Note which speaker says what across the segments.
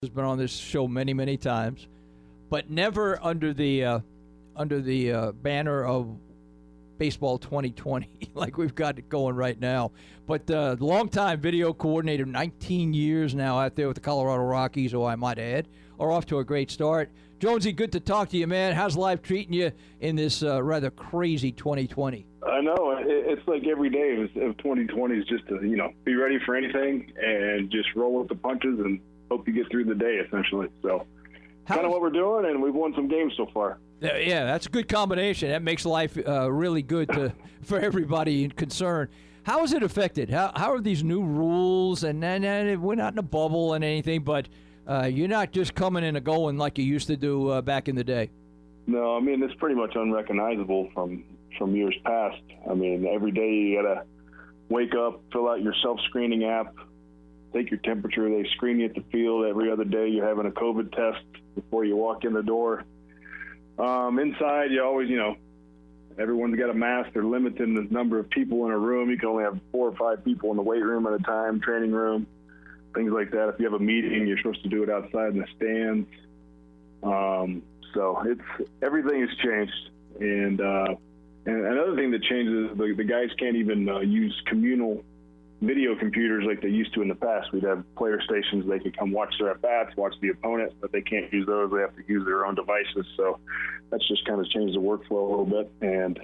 Speaker 1: has been on this show many, many times, but never under the banner of Baseball 2020, like we've got it going right now. But longtime video coordinator, 19 years now out there with the Colorado Rockies, who I might add, are off to a great start. Jonesy, good to talk to you, man. How's life treating you in this rather crazy 2020?
Speaker 2: I know. It's like every day of 2020 is just to, be ready for anything and just roll with the punches and hope you get through the day, essentially. So kind of what we're doing, and we've won some games so far.
Speaker 1: Yeah, that's a good combination. That makes life really good for everybody concerned. How is it affected? How are these new rules? And we're not in a bubble and anything, but you're not just coming and going like you used to do back in the day.
Speaker 2: No, I mean, it's pretty much unrecognizable from years past. I mean, every day you got to wake up, fill out your self-screening app, take your temperature. They screen you at the field. Every other day you're having a COVID test before you walk in the door. Inside, you always, everyone's got a mask. They're limiting the number of people in a room. You can only have 4 or 5 people in the weight room at a time, training room, things like that. If you have a meeting, you're supposed to do it outside in the stands. So everything has changed. And another thing that changes is the guys can't even use communal video computers like they used to in the past. We'd have player stations. They could come watch their at-bats, watch the opponent, but they can't use those. They have to use their own devices. So that's just kind of changed the workflow a little bit. And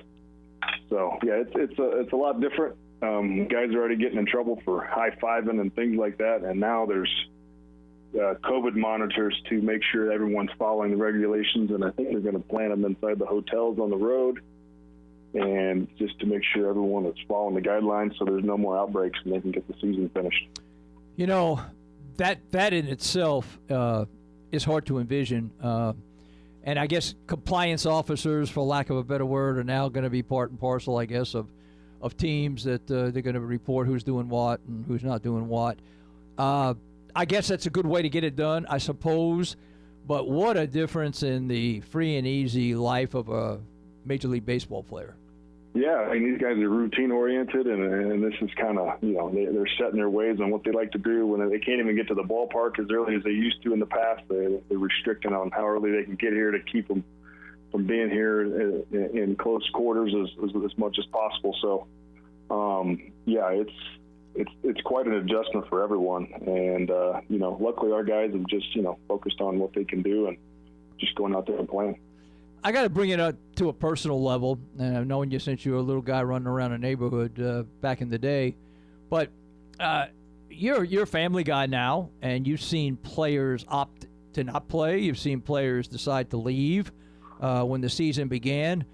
Speaker 2: so, yeah, it's a lot different. Guys are already getting in trouble for high-fiving and things like that. And now there's COVID monitors to make sure everyone's following the regulations. And I think they're going to plant them inside the hotels on the road, and just to make sure everyone is following the guidelines so there's no more outbreaks and they can get the season finished.
Speaker 1: That in itself is hard to envision. And I guess compliance officers, for lack of a better word, are now going to be part and parcel, I guess, of teams that they're going to report who's doing what and who's not doing what. I guess that's a good way to get it done, I suppose. But what a difference in the free and easy life of a Major League Baseball player.
Speaker 2: Yeah, I mean, these guys are routine-oriented, and this is kind of, they're setting their ways on what they like to do. When they can't even get to the ballpark as early as they used to in the past, they're restricting on how early they can get here to keep them from being here in close quarters as much as possible. So, yeah, it's quite an adjustment for everyone. And, luckily our guys have just, focused on what they can do and just going out there and playing.
Speaker 1: I got to bring it up to a personal level, and I've known you since you were a little guy running around the neighborhood back in the day. But you're a family guy now, and you've seen players opt to not play. You've seen players decide to leave when the season began.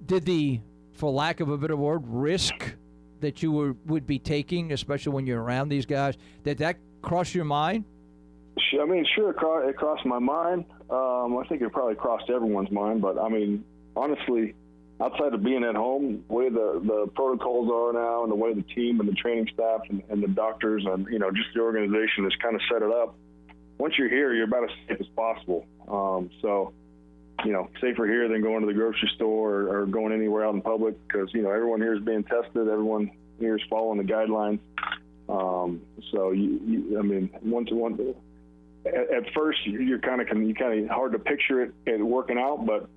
Speaker 1: Did the, for lack of a better word, risk that you would be taking, especially when you're around these guys, did that cross your mind?
Speaker 2: I mean, sure, it crossed my mind. I think it probably crossed everyone's mind. But, I mean, honestly, outside of being at home, the way the protocols are now and the way the team and the training staff and the doctors and, just the organization has kind of set it up, once you're here, you're about as safe as possible. So, safer here than going to the grocery store or going anywhere out in public because, everyone here is being tested. Everyone here is following the guidelines. So, I mean, one-to-one – at first, you're kind of hard to picture it working out, but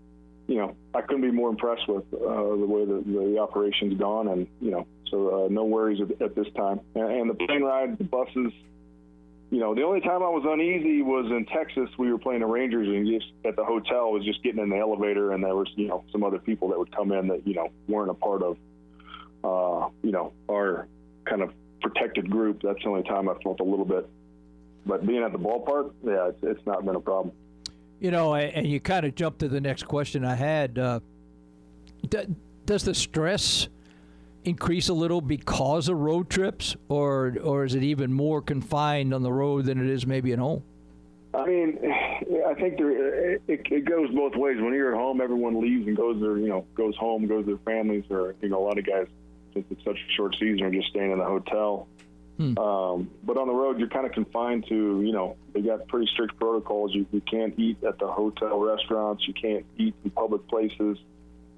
Speaker 2: I couldn't be more impressed with the way the operation's gone, and so no worries at this time. And the plane ride, the buses. The only time I was uneasy was in Texas. We were playing the Rangers, and just at the hotel was just getting in the elevator, and there was some other people that would come in that weren't a part of our kind of protected group. That's the only time I felt a little bit. But being at the ballpark, yeah, it's not been a problem.
Speaker 1: And you kind of jumped to the next question I had. Does the stress increase a little because of road trips, or is it even more confined on the road than it is maybe at home?
Speaker 2: I mean, I think it goes both ways. When you're at home, everyone leaves and goes home, goes to their families, or a lot of guys, since it's such a short season, are just staying in the hotel. But on the road, you're kind of confined to, they got pretty strict protocols. You can't eat at the hotel restaurants. You can't eat in public places.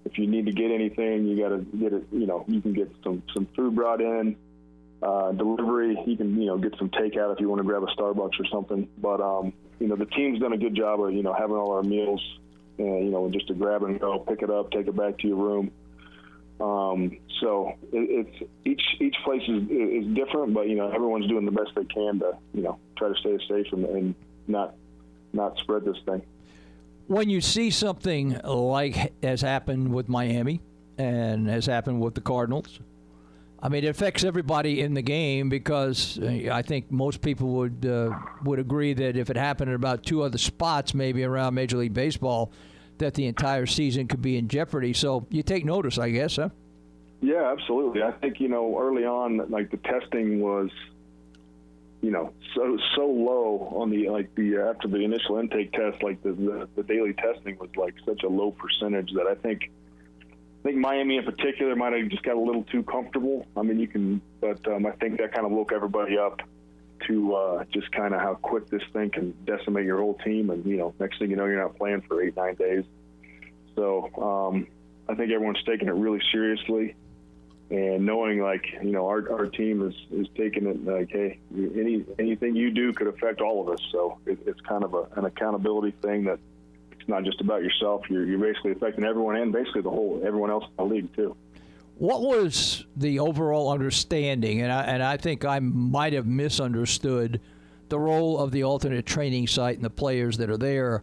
Speaker 2: If you need to get anything, you got to get it, you can get some food brought in. delivery. You can, get some takeout if you want to grab a Starbucks or something. But, the team's done a good job of, having all our meals, just to grab and go, pick it up, take it back to your room. So it's each place is different, but, everyone's doing the best they can to, try to stay safe and not spread this thing.
Speaker 1: When you see something like has happened with Miami and has happened with the Cardinals, I mean, it affects everybody in the game because I think most people would agree that if it happened in about 2 other spots, maybe around Major League Baseball, that the entire season could be in jeopardy. So you take notice, I guess, huh?
Speaker 2: Yeah, absolutely. I think, early on, like the testing was, so low on after the initial intake test, like the daily testing was like such a low percentage that I think Miami in particular might have just got a little too comfortable. I mean, but I think that kind of woke everybody up to just kind of how quick this thing can decimate your whole team. And, next thing you know, you're not playing for 8-9 days. So I think everyone's taking it really seriously and knowing our team is taking it like, hey, anything you do could affect all of us. So it's kind of an accountability thing that it's not just about yourself. You're basically affecting everyone and basically everyone else in the league too.
Speaker 1: What was the overall understanding? And I think I might have misunderstood the role of the alternate training site and the players that are there.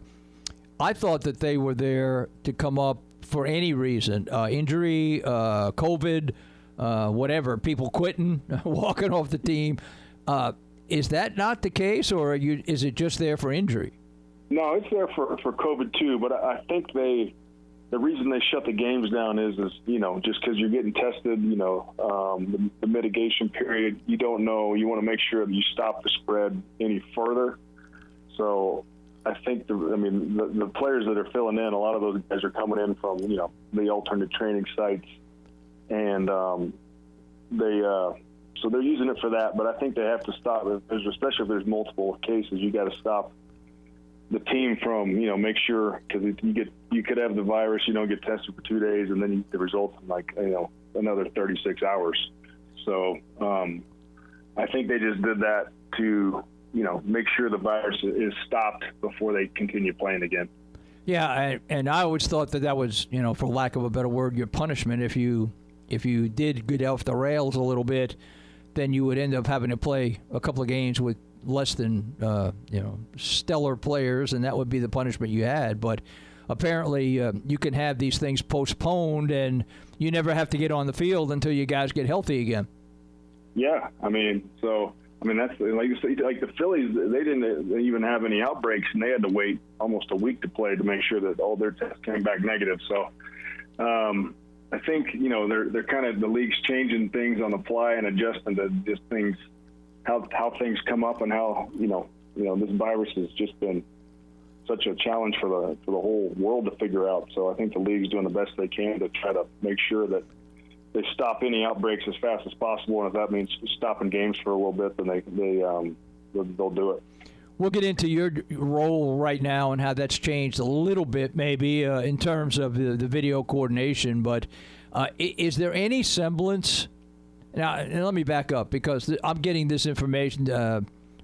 Speaker 1: I thought that they were there to come up for any reason, injury, COVID, whatever, people quitting, walking off the team. Is that not the case, or is it just there for injury?
Speaker 2: No, it's there for COVID too, but I think the reason they shut the games down is just because you're getting tested, the mitigation period, you don't know, you want to make sure that you stop the spread any further. So I think the players that are filling in, a lot of those guys are coming in from, the alternate training sites, and so they're using it for that, but I think they have to stop, especially if there's multiple cases, you got to stop the team from, make sure, because you could have the virus, you don't get tested for 2 days, and then the results in another 36 hours. So I think they just did that to, make sure the virus is stopped before they continue playing again.
Speaker 1: Yeah, and I always thought that was, for lack of a better word, your punishment. If you did get off the rails a little bit, then you would end up having to play a couple of games with less than stellar players, and that would be the punishment you had. But apparently you can have these things postponed, and you never have to get on the field until you guys get healthy again. Yeah,
Speaker 2: that's like you say, like the Phillies, they didn't even have any outbreaks, and they had to wait almost a week to play to make sure that all their tests came back negative. So I think they're kind of, the league's changing things on the fly and adjusting to just things, how things come up, and how this virus has just been such a challenge for the whole world to figure out. So I think the league's doing the best they can to try to make sure that they stop any outbreaks as fast as possible, and if that means stopping games for a little bit, then they'll do it.
Speaker 1: We'll get into your role right now and how that's changed a little bit, maybe in terms of the video coordination. But is there any semblance? Now, and let me back up, because I'm getting this information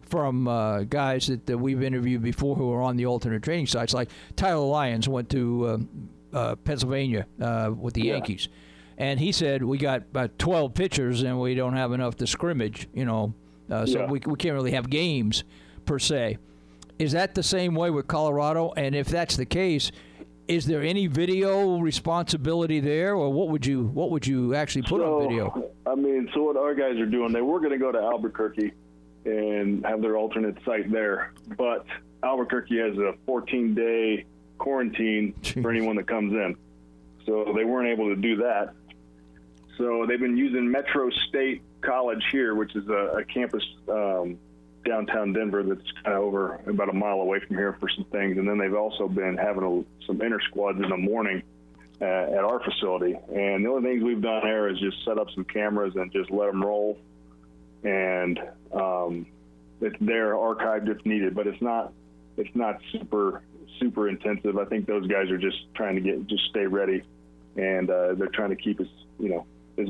Speaker 1: from guys that we've interviewed before who are on the alternate training sites. Like Tyler Lyons went to Pennsylvania with the Yankees, and he said, we got about 12 pitchers and we don't have enough to scrimmage, so we can't really have games per se. Is that the same way with Colorado? And if that's the case, is there any video responsibility there, or what would you actually put on video?
Speaker 2: So what our guys are doing, they were going to go to Albuquerque and have their alternate site there, but Albuquerque has a 14-day quarantine for anyone that comes in, so they weren't able to do that. So they've been using Metro State College here, which is a campus downtown Denver that's kind of over about a mile away from here for some things. And then they've also been having some inter squads in the morning at our facility. And the only things we've done there is just set up some cameras and just let them roll. And it's there archived if needed, but it's not super intensive. I think those guys are just trying to stay ready. And they're trying to keep as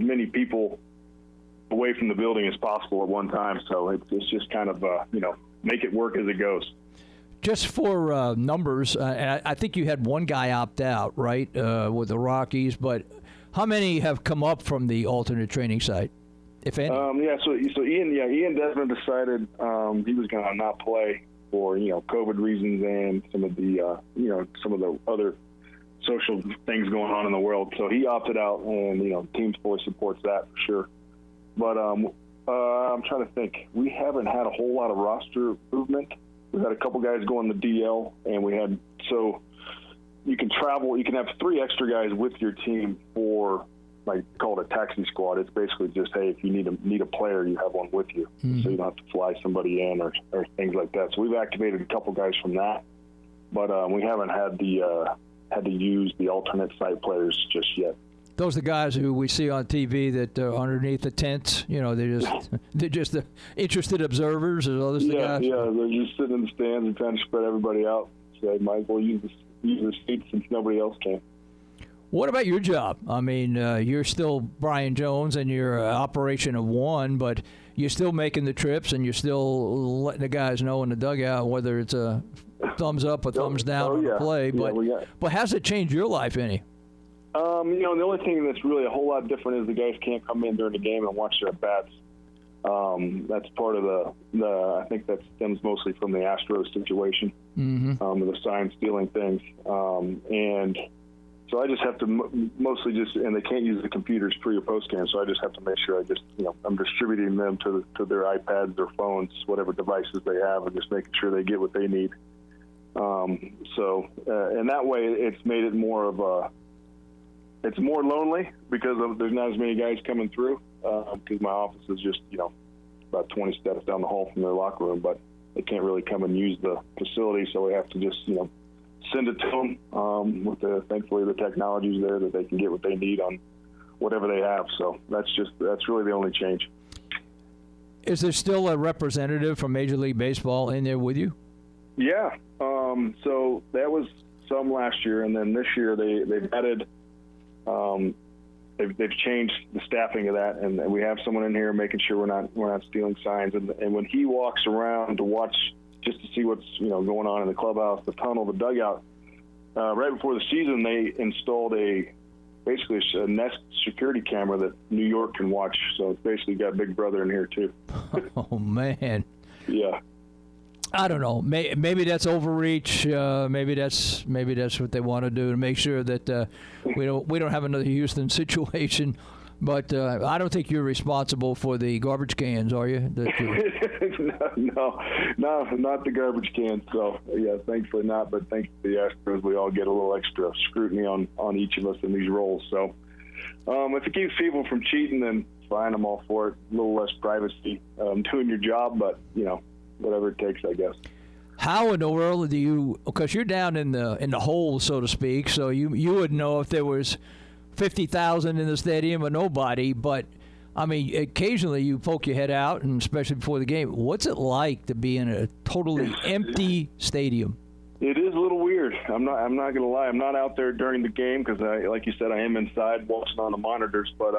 Speaker 2: many people away from the building as possible at one time. So it's just kind of, make it work as it goes.
Speaker 1: Just for numbers, and I think you had one guy opt out, right, with the Rockies, but how many have come up from the alternate training site, if any?
Speaker 2: So Ian Desmond decided he was going to not play for, COVID reasons and some of the other social things going on in the world. So he opted out, and, team fully supports that for sure. But I'm trying to think. We haven't had a whole lot of roster movement. We've had a couple guys go on the DL, and so you can travel. You can have 3 extra guys with your team for, like, called a taxi squad. It's basically just, hey, if you need a player, you have one with you, so you don't have to fly somebody in or things like that. So we've activated a couple guys from that, but we haven't had to use the alternate site players just yet.
Speaker 1: Those are the guys who we see on TV that are underneath the tents. They're just the interested observers. Are those the guys?
Speaker 2: Yeah, they're just sitting in the stands and trying to spread everybody out. So they might as well use the seats since nobody else can.
Speaker 1: What about your job? I mean, you're still Brian Jones and you're an operation of one, but you're still making the trips and you're still letting the guys know in the dugout whether it's a thumbs up or thumbs down on the play. But has it changed your life any?
Speaker 2: The only thing that's really a whole lot different is the guys can't come in during the game and watch their bats. That's part of I think that stems mostly from the Astros situation, the sign stealing things. And so I just have to mostly and they can't use the computers pre or post game. So I just have to make sure I'm distributing them to their iPads, their phones, whatever devices they have, and just making sure they get what they need. And that way it's made it it's more lonely because there's not as many guys coming through because my office is just, about 20 steps down the hall from their locker room, but they can't really come and use the facility. So we have to just, send it to them thankfully the technology's there that they can get what they need on whatever they have. So that's really the only change.
Speaker 1: Is there still a representative from Major League Baseball in there with you?
Speaker 2: Yeah. So that was some last year, and then this year they've added they've changed the staffing of that, and we have someone in here making sure we're not stealing signs. And when he walks around to watch just to see what's going on in the clubhouse, the tunnel, the dugout, right before the season they installed basically a Nest security camera that New York can watch. So it's basically got Big Brother in here too.
Speaker 1: Oh man.
Speaker 2: Yeah.
Speaker 1: I don't know. Maybe that's overreach. Maybe that's what they want to do to make sure that we don't have another Houston situation. But I don't think you're responsible for the garbage cans, are you?
Speaker 2: No, not the garbage cans. So yeah, thankfully not. But thanks to the Astros, we all get a little extra scrutiny on each of us in these roles. So if it keeps people from cheating, then fine. I'm all for it. A little less privacy doing your job, but whatever it takes, I guess.
Speaker 1: How in the world do you? Because you're down in the hole, so to speak. So you would know if there was 50,000 in the stadium or nobody. But I mean, occasionally you poke your head out, and especially before the game. What's it like to be in a totally empty stadium?
Speaker 2: It is a little weird. I'm not going to lie. I'm not out there during the game because, like you said, I am inside watching on the monitors. But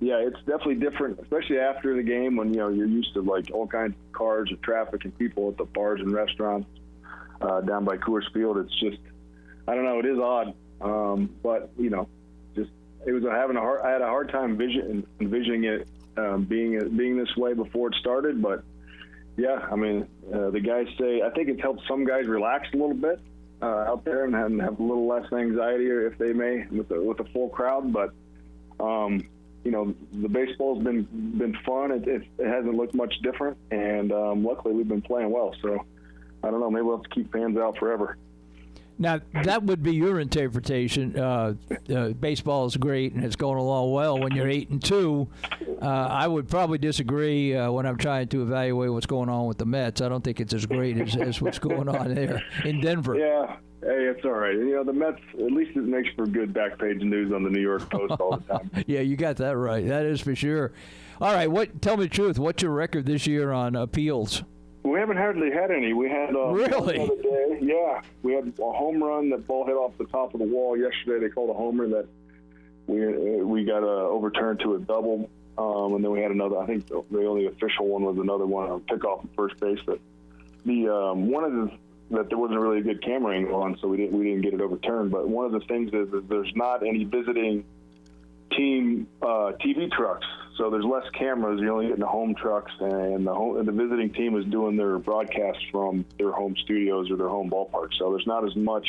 Speaker 2: yeah, it's definitely different, especially after the game when you're used to like all kinds of cars and traffic and people at the bars and restaurants down by Coors Field. It's just, I don't know, it is odd, but just it was I had a hard time envisioning it being this way before it started. But yeah, I mean, the guys say I think it's helped some guys relax a little bit out there and have a little less anxiety, if they may, with a full crowd, but. The baseball's been fun. It hasn't looked much different, and luckily we've been playing well. So I don't know. Maybe we'll have to keep fans out forever.
Speaker 1: Now, that would be your interpretation. Baseball is great, and it's going along well when you're 8-2. I would probably disagree when I'm trying to evaluate what's going on with the Mets. I don't think it's as great as what's going on there in Denver.
Speaker 2: Yeah. Hey, it's all right. The Mets, at least it makes for good back page news on the New York Post all the time.
Speaker 1: Yeah, you got that right. That is for sure. All right, tell me the truth. What's your record this year on appeals?
Speaker 2: We haven't hardly had any. We had
Speaker 1: really?
Speaker 2: The other day. Yeah, we had a home run that ball hit off the top of the wall yesterday. They called a homer that we got overturned to a double. and then we had another. I think the only official one was another one on pickoff and first base. But the one of the that there wasn't really a good camera angle on, so we didn't get it overturned. But one of the things is there's not any visiting team TV trucks, so there's less cameras. You're only getting the home trucks, and the visiting team is doing their broadcasts from their home studios or their home ballpark. So there's not as much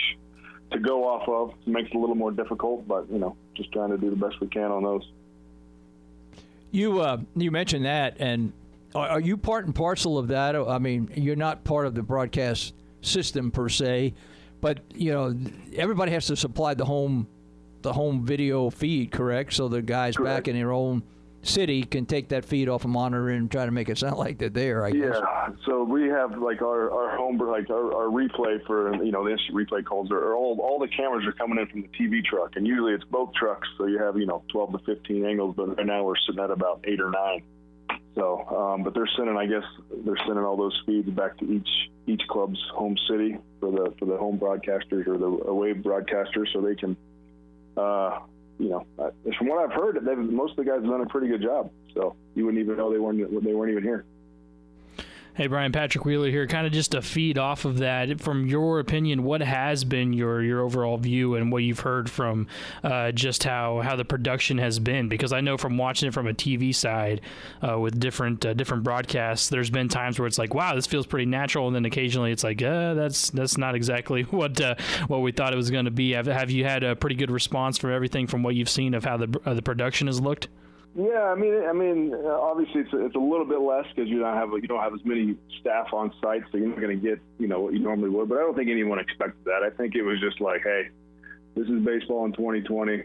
Speaker 2: to go off of. It makes it a little more difficult, but just trying to do the best we can on those.
Speaker 1: You mentioned that, and are you part and parcel of that? I mean, you're not part of the broadcast system per se, but everybody has to supply the home video feed, correct? So the guys
Speaker 2: Correct.
Speaker 1: back in their own city can take that feed off a monitor and try to make it sound like they're there, I guess.
Speaker 2: Yeah, so we have like our home, like our replay for the instant replay calls are all the cameras are coming in from the TV truck, and usually it's both trucks, so you have 12 to 15 angles, but right now we're sitting at about 8 or 9. So, but they're sending all those feeds back to each club's home city for the home broadcasters or the away broadcasters, so they can, from what I've heard, most of the guys have done a pretty good job. So you wouldn't even know they weren't even here.
Speaker 3: Hey, Brian, Patrick Wheeler here. Kind of just to feed off of that, from your opinion, what has been your overall view and what you've heard from just how the production has been? Because I know from watching it from a TV side with different broadcasts, there's been times where it's like, wow, this feels pretty natural, and then occasionally it's like, that's not exactly what we thought it was going to be. Have you had a pretty good response from everything from what you've seen of how the production has looked?
Speaker 2: Yeah, I mean, obviously it's a little bit less because you don't have as many staff on site, so you're not going to get what you normally would. But I don't think anyone expected that. I think it was just like, hey, this is baseball in 2020.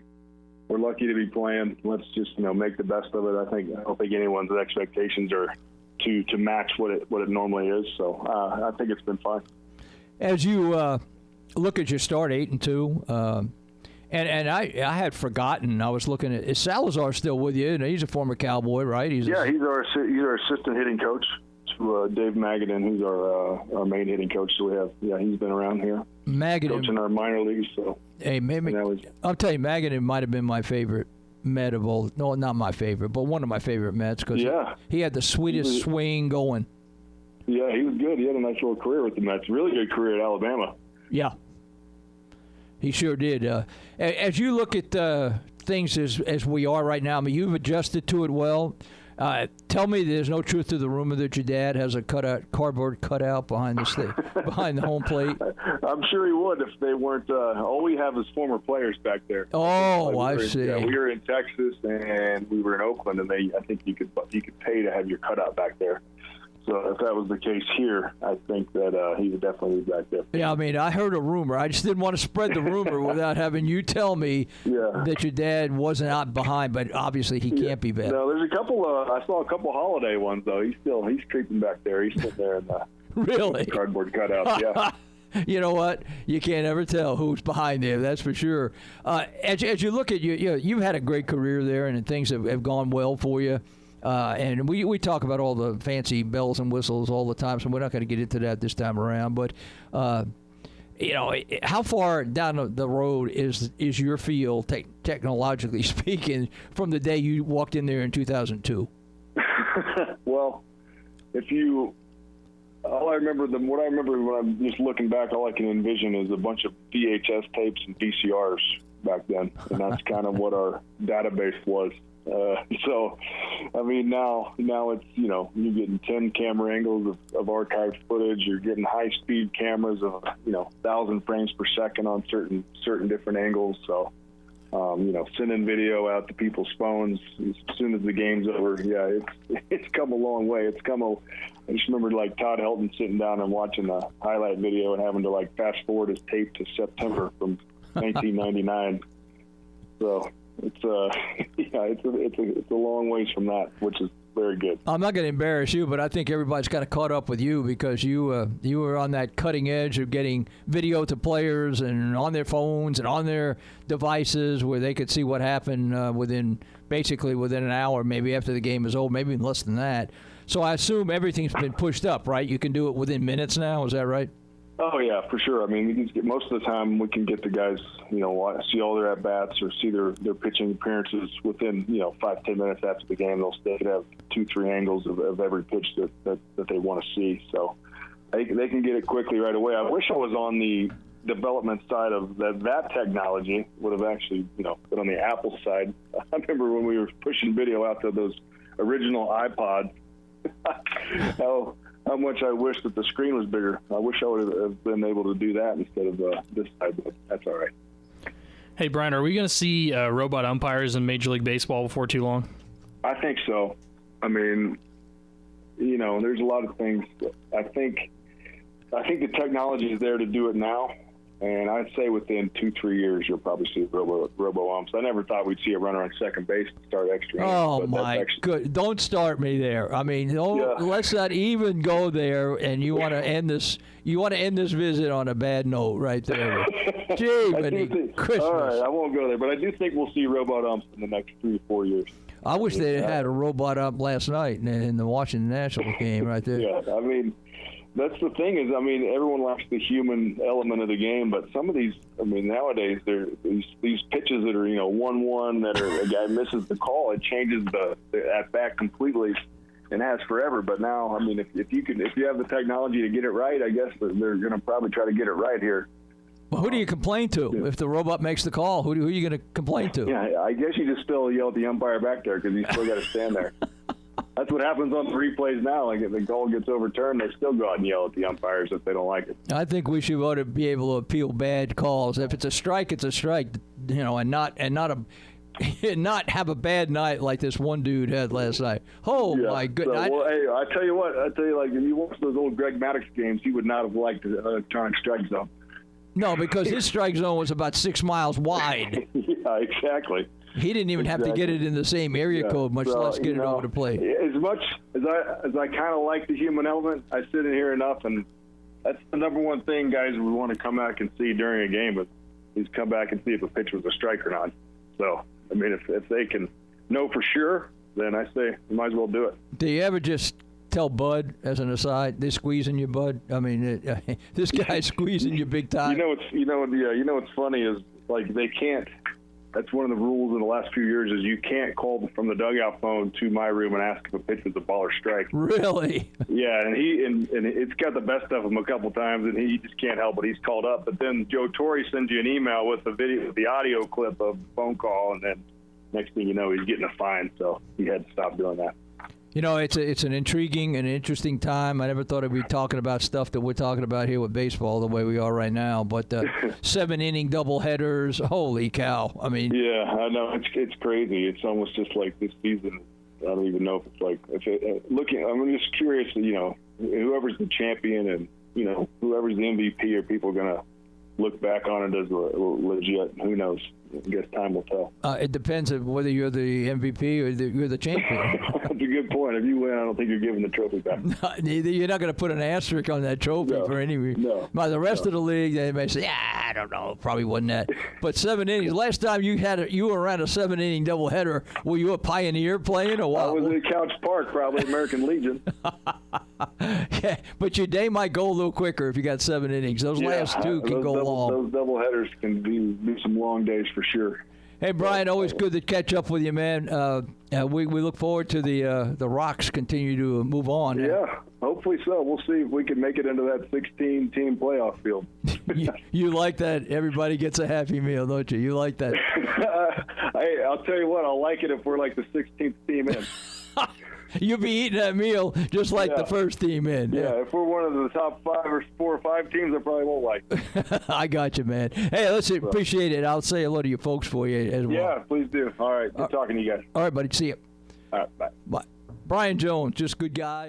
Speaker 2: We're lucky to be playing. Let's just make the best of it. I don't think anyone's expectations are to match what it normally is. So I think it's been fine.
Speaker 1: As you look at your start 8-2. And I had forgotten. I was looking at, is Salazar still with you? He's a former Cowboy, right? He's
Speaker 2: our assistant hitting coach to Dave Magadan, who's our main hitting coach. So he's been around here.
Speaker 1: Magadan
Speaker 2: coaching our minor leagues. So
Speaker 1: hey, maybe I'll tell you, Magadan might have been my favorite Met of all. No, not my favorite, but one of my favorite Mets because he had the sweetest swing going.
Speaker 2: Yeah, he was good. He had a nice little career with the Mets. Really good career at Alabama.
Speaker 1: Yeah. He sure did. As you look at things as we are right now, I mean, you've adjusted to it well. Tell me there's no truth to the rumor that your dad has a cardboard cutout behind behind the home plate.
Speaker 2: I'm sure he would if they weren't. All we have is former players back there.
Speaker 1: Oh, I see.
Speaker 2: We were in Texas and we were in Oakland, and I think you could pay to have your cutout back there. So if that was the case here, I think that he would definitely be back there.
Speaker 1: Yeah, I mean, I heard a rumor. I just didn't want to spread the rumor without having you tell me that your dad wasn't out behind, but obviously he can't be back.
Speaker 2: No, there's a couple. I saw a couple holiday ones though. He's creeping back there. He's sitting there in the
Speaker 1: really
Speaker 2: cardboard cutout. Yeah.
Speaker 1: You know what? You can't ever tell who's behind there. That's for sure. As you look at you've had a great career there, and things have gone well for you. And we talk about all the fancy bells and whistles all the time, so we're not going to get into that this time around. But, how far down the road is your field, technologically speaking, from the day you walked in there in 2002?
Speaker 2: Well, what I remember when I'm just looking back, all I can envision is a bunch of VHS tapes and VCRs back then, and that's kind of what our database was. So, I mean, now it's, you're getting 10 camera angles of archived footage. You're getting high-speed cameras of, 1,000 frames per second on certain different angles. So, sending video out to people's phones as soon as the game's over. Yeah, it's come a long way. I just remember, Todd Helton sitting down and watching a highlight video and having to, fast forward his tape to September from 1999. So... It's a long ways from that, which is very good.
Speaker 1: I'm not going to embarrass you, but I think everybody's kind of caught up with you because you were on that cutting edge of getting video to players and on their phones and on their devices where they could see what happened within an hour, maybe after the game is over, maybe even less than that. So I assume everything's been pushed up, right? You can do it within minutes now. Is that right?
Speaker 2: Oh yeah, for sure. I mean, most of the time we can get the guys, see all their at bats or see their pitching appearances within 5-10 minutes after the game. They could have 2-3 angles of every pitch that they want to see. So they can get it quickly right away. I wish I was on the development side of that technology. Would have actually been on the Apple side. I remember when we were pushing video out to those original iPods. How much I wish that the screen was bigger. I wish I would have been able to do that instead of this side, but that's all right.
Speaker 3: Hey, Brian, are we going to see robot umpires in Major League Baseball before too long?
Speaker 2: I think so. I mean, there's a lot of things. I think the technology is there to do it now, and I'd say within 2-3 years you'll probably see robo umps. I never thought we'd see a runner on second base to start extra innings.
Speaker 1: Oh my good! Don't start me there. I mean, let's not even go there. And you want to end this? You want to end this visit on a bad note, right there? Gee, Christmas.
Speaker 2: All right, I won't go there, but I do think we'll see robot umps in the next 3 or 4 years.
Speaker 1: I wish they had a robot ump last night in the Washington Nationals game, right there.
Speaker 2: Yeah, I mean. That's the thing is, everyone likes the human element of the game, but some of these, nowadays, these pitches that are, 1-1 that a guy misses the call, it changes the at bat completely and has forever. But now, if you have the technology to get it right, I guess they're going to probably try to get it right here.
Speaker 1: Well, who do you complain to if the robot makes the call? Who are you going to complain to?
Speaker 2: Yeah, I guess you just still yell at the umpire back there because he's still got to stand there. That's what happens on the replays now. Like if the goal gets overturned, they still go out and yell at the umpires if they don't like it.
Speaker 1: I think we should be able to appeal bad calls. If it's a strike, it's a strike. And not have a bad night like this one dude had last night. Oh my goodness!
Speaker 2: So, well, hey, I tell you, like if you watch those old Greg Maddux games, he would not have liked the electronic strike zone.
Speaker 1: No, because his strike zone was about 6 miles wide.
Speaker 2: Yeah, exactly.
Speaker 1: He didn't even have to get it in the same area code, much less get it over the plate.
Speaker 2: As much as I kind of like the human element, I sit in here enough, and that's the number one thing guys would want to come back and see during a game is come back and see if a pitch was a strike or not. So, if they can know for sure, then I say you might as well do it.
Speaker 1: Do you ever just tell Bud, as an aside, they're squeezing you, Bud? This guy's squeezing you big time.
Speaker 2: What's funny is like they can't. That's one of the rules in the last few years is you can't call from the dugout phone to my room and ask if a pitch was a ball or strike.
Speaker 1: Really?
Speaker 2: Yeah, and it's got the best of him a couple times, and he just can't help it. He's called up, but then Joe Torre sends you an email with the video, with the audio clip of the phone call, and then next thing you know, he's getting a fine. So he had to stop doing that.
Speaker 1: It's an intriguing and interesting time. I never thought I'd be talking about stuff that we're talking about here with baseball the way we are right now. But 7-inning doubleheaders, holy cow!
Speaker 2: Yeah, I know it's crazy. It's almost just like this season. I don't even know if it's like I'm just curious. Whoever's the champion and whoever's the MVP, are people gonna look back on it as legit? Who knows? I guess time will tell.
Speaker 1: It depends on whether you're the MVP or you're the champion.
Speaker 2: That's a good point. If you win, I don't think you're giving the trophy back.
Speaker 1: No, you're not going to put an asterisk on that trophy for any reason.
Speaker 2: No.
Speaker 1: By the rest of the league, they may say, I don't know, probably wasn't that. But 7 innings. Last time you were around a 7-inning doubleheader, were you a pioneer playing or what?
Speaker 2: I was at Couch Park, probably American Legion.
Speaker 1: Yeah, but your day might go a little quicker if you got 7 innings. Those last two can go long.
Speaker 2: Those doubleheaders can be some long days for sure.
Speaker 1: Hey, Brian, always good to catch up with you, man. We look forward to the Rocks continue to move on.
Speaker 2: Yeah, hopefully so. We'll see if we can make it into that 16-team playoff field.
Speaker 1: You like that everybody gets a Happy Meal, don't you? You like that?
Speaker 2: I'll tell you what, I'll like it if we're like the 16th team in.
Speaker 1: You'll be eating that meal just like the first team in.
Speaker 2: Yeah, if we're one of the top 5 or 4 or 5 teams, I probably won't like it.
Speaker 1: I got you, man. Hey, listen, appreciate it. I'll say hello to your folks for you as well.
Speaker 2: Yeah, please do. All right, good talking to you guys.
Speaker 1: All right, buddy. See you.
Speaker 2: All right, bye.
Speaker 1: Bye. Brian Jones, just good guy.